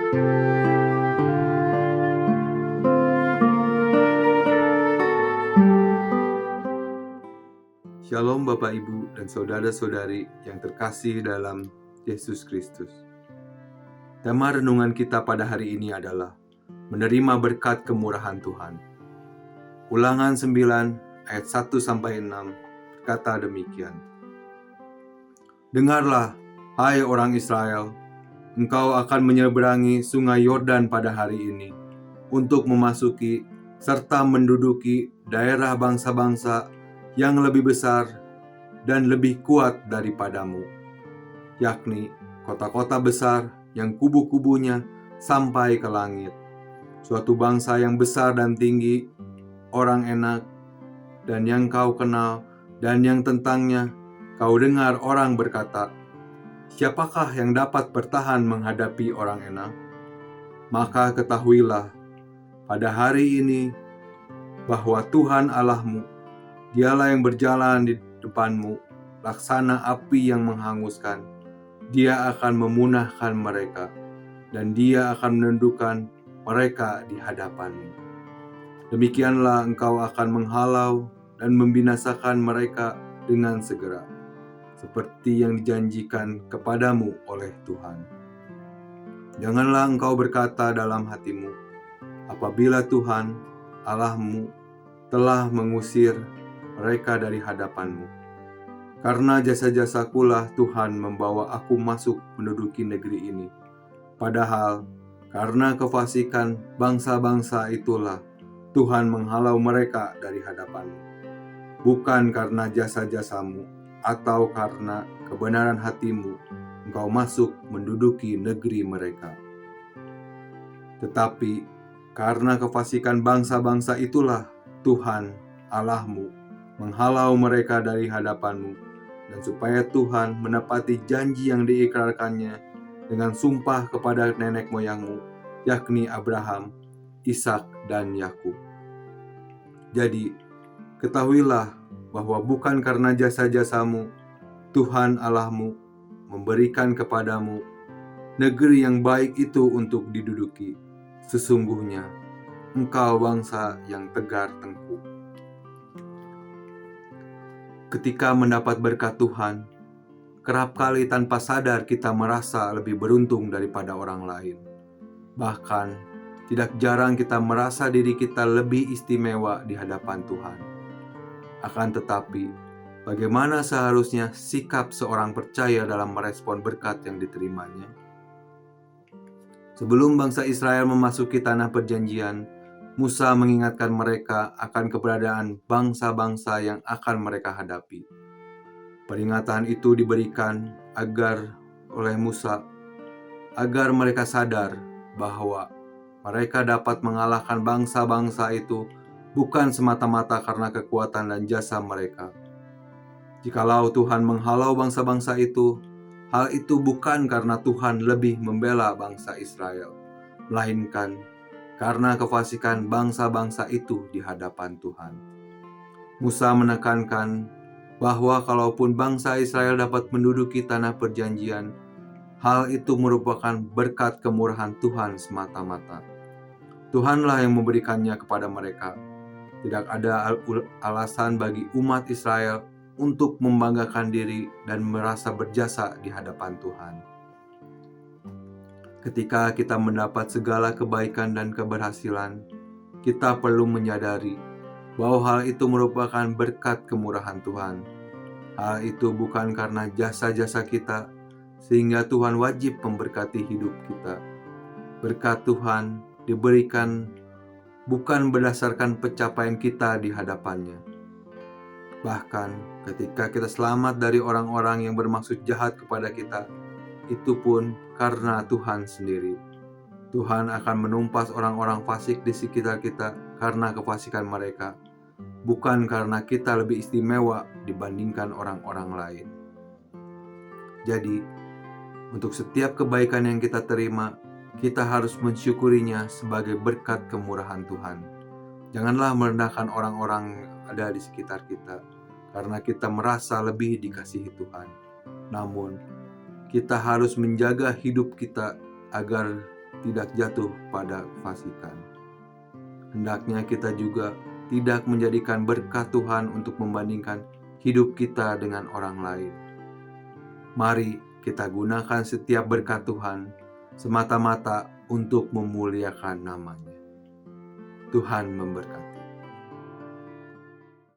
Shalom Bapak Ibu dan saudara-saudari yang terkasih dalam Yesus Kristus. Tema renungan kita pada hari ini adalah menerima berkat kemurahan Tuhan. Ulangan 9 ayat 1-6 berkata demikian. Dengarlah, hai orang Israel, engkau akan menyeberangi sungai Yordan pada hari ini untuk memasuki serta menduduki daerah bangsa-bangsa yang lebih besar dan lebih kuat daripadamu, yakni kota-kota besar yang kubu-kubunya sampai ke langit, suatu bangsa yang besar dan tinggi, orang enak, dan yang kau kenal, dan yang tentangnya kau dengar orang berkata, siapakah yang dapat bertahan menghadapi orang enak? Maka ketahuilah pada hari ini bahwa Tuhan Allahmu, Dialah yang berjalan di depanmu, laksana api yang menghanguskan. Dia akan memunahkan mereka, dan Dia akan menundukkan mereka di hadapanmu. Demikianlah engkau akan menghalau dan membinasakan mereka dengan segera, seperti yang dijanjikan kepadamu oleh Tuhan. Janganlah engkau berkata dalam hatimu, apabila Tuhan Allahmu telah mengusir mereka dari hadapanmu. Karena jasa-jasakulah Tuhan membawa aku masuk menduduki negeri ini. Padahal karena kefasikan bangsa-bangsa itulah Tuhan menghalau mereka dari hadapanmu. Bukan karena jasa-jasamu atau karena kebenaran hatimu engkau masuk menduduki negeri mereka. Tetapi karena kefasikan bangsa-bangsa itulah Tuhan Allahmu menghalau mereka dari hadapanmu, dan supaya Tuhan menepati janji yang diikrarkannya dengan sumpah kepada nenek moyangmu, yakni Abraham, Ishak, dan Yakub. Jadi, ketahuilah bahwa bukan karena jasa-jasamu, Tuhan Allahmu memberikan kepadamu negeri yang baik itu untuk diduduki. Sesungguhnya, engkau bangsa yang tegar tengkuk. Ketika mendapat berkat Tuhan, kerap kali tanpa sadar kita merasa lebih beruntung daripada orang lain. Bahkan, tidak jarang kita merasa diri kita lebih istimewa di hadapan Tuhan. Akan tetapi, bagaimana seharusnya sikap seorang percaya dalam merespon berkat yang diterimanya? Sebelum bangsa Israel memasuki tanah perjanjian, Musa mengingatkan mereka akan keberadaan bangsa-bangsa yang akan mereka hadapi. Peringatan itu diberikan oleh Musa agar mereka sadar bahwa mereka dapat mengalahkan bangsa-bangsa itu bukan semata-mata karena kekuatan dan jasa mereka. Jikalau Tuhan menghalau bangsa-bangsa itu, hal itu bukan karena Tuhan lebih membela bangsa Israel, melainkan karena kefasikan bangsa-bangsa itu di hadapan Tuhan. Musa menekankan bahwa kalaupun bangsa Israel dapat menduduki tanah perjanjian, hal itu merupakan berkat kemurahan Tuhan semata-mata. Tuhanlah yang memberikannya kepada mereka. Tidak ada alasan bagi umat Israel untuk membanggakan diri dan merasa berjasa di hadapan Tuhan. Ketika kita mendapat segala kebaikan dan keberhasilan, kita perlu menyadari bahwa hal itu merupakan berkat kemurahan Tuhan. Hal itu bukan karena jasa-jasa kita, sehingga Tuhan wajib memberkati hidup kita. Berkat Tuhan diberikan bukan berdasarkan pencapaian kita di hadapannya. Bahkan ketika kita selamat dari orang-orang yang bermaksud jahat kepada kita, itu pun karena Tuhan sendiri. Tuhan akan menumpas orang-orang fasik di sekitar kita karena kefasikan mereka, bukan karena kita lebih istimewa dibandingkan orang-orang lain. Jadi, untuk setiap kebaikan yang kita terima, kita harus mensyukurinya sebagai berkat kemurahan Tuhan. Janganlah merendahkan orang-orang yang ada di sekitar kita, karena kita merasa lebih dikasihi Tuhan. Namun, kita harus menjaga hidup kita agar tidak jatuh pada fasikan. Hendaknya kita juga tidak menjadikan berkat Tuhan untuk membandingkan hidup kita dengan orang lain. Mari kita gunakan setiap berkat Tuhan semata-mata untuk memuliakan nama-Nya. Tuhan memberkati.